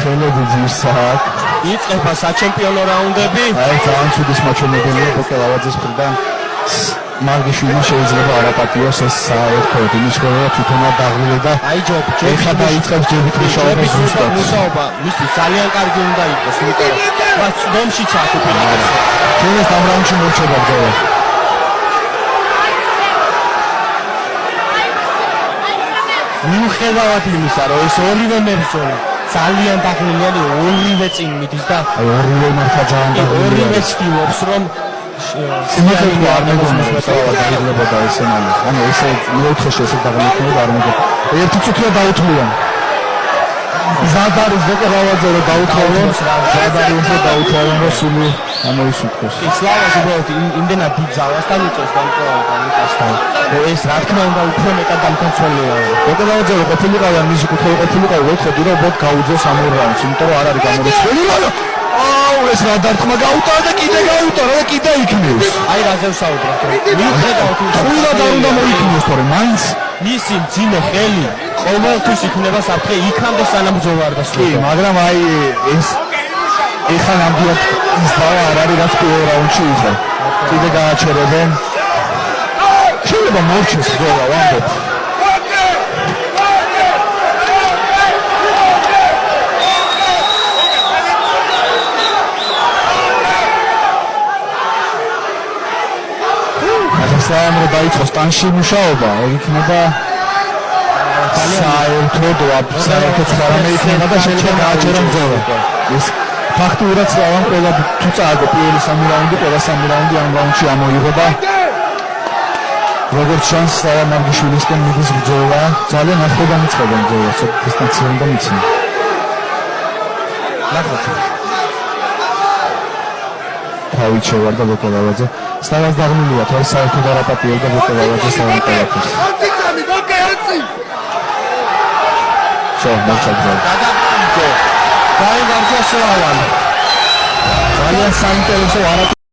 ხელები ძირსაკ. იწყება საჩემპიონო რაუნდები. აი ძალიან ცუდი მაჩვენებელია ბოკელავაძის მხრიდან. მარგიშვილმა შეიძლება არაპატიოს ეს საერთოდ იმის ხოლმე თვითონაც დაღლილი და აი ეხლა დაიწყებს ჯებით მუშაობა ზუსტად. მუშაობა მისთვის ძალიან კარგი უნდა იყოს, იმიტომ რომ მას დომშიც აქვს უპირატესობა. ჩვენს ამ რაუნდში მორჩება ბრძოლა. მიუხედავად იმისა, რომ ეს ორივე მებრძოლი ძალიან დაღლილიანი ორივე წინ მიდის და აი ორივე მართლა ძალიან დაღლილია. ორივე ცდილობს რომ სიმართლე არ მეგონება დაიღებოდა ესენალი. ანუ ესე მეოთხეში ესე დაღლილი არ მეგონება. ერთი წუთია დაუთმიან. ზადარის ბოკელავაძე რომ დაუთმევენ, ზადარის დაუთმევენ რომ სული ამოისუნთქოს. ისლავას უბრალოდ იმდენად დიდ ზავასთან იწევს დამკვირვებლად ლუკასთან. ეს რა თქმა უნდა უფრო მეტად დამთანცველია. ბოკელავაძე რომ ყოფილიყავდა მისი კუთხე ყოფილიყავდა ვეთქოდი რომ ბოთ გაუძოს ამ ორ რაუნდს, იმიტომ რომ არ არის გამორიცხული. აუ ეს რა დარტყმა გაუტარა და კიდე გაუტარა და კიდე იქნევს. აი რაზე ვსაუბრობ. მიუხედავად თუილად არ უნდა მოიქნიოს, თორემ მაინც მისი მძიმე ხელი ყოველთვის იქნება საფრთხე იქამდე სანამ ბრძოლა არ დასრულდება. კი, მაგრამ აი ეს ეხლა ნამდვილად ის დავა არ არის რაც პირველ რაუნდში იყო. კიდე გააჩერებენ. შეიძლება მორჩეს ბრძოლა, ვამბობ. სამ რო დაიწყოს ტანში მუშაობა, იქნება საერთოდ რამე იქნება და შეიძლება გააჩერონ ბრძოლა. ეს ფაქტურად სლავამ ყველა თუ წააგო პირველი სამი რაუნდი, ყველა სამი რაუნდი ამ რაუნდში ამოიღო და როგორც ჩანს სლავა მარგიშვილისკენ მიდის ბრძოლა, ძალიან ახლო მიწყებენ ბრძოლას, დისტანცია უნდა მიცემ. ნახოთ. თავით შევარდა ბოკელავაძე. სლავას დაღლილია, თორე საერთოდ არ აპატიებდა ბოკელავაძეს ამ ყველაფერს. მოჩაგდა. დაიგარჯა სლავამ. ძალიან საინტერესო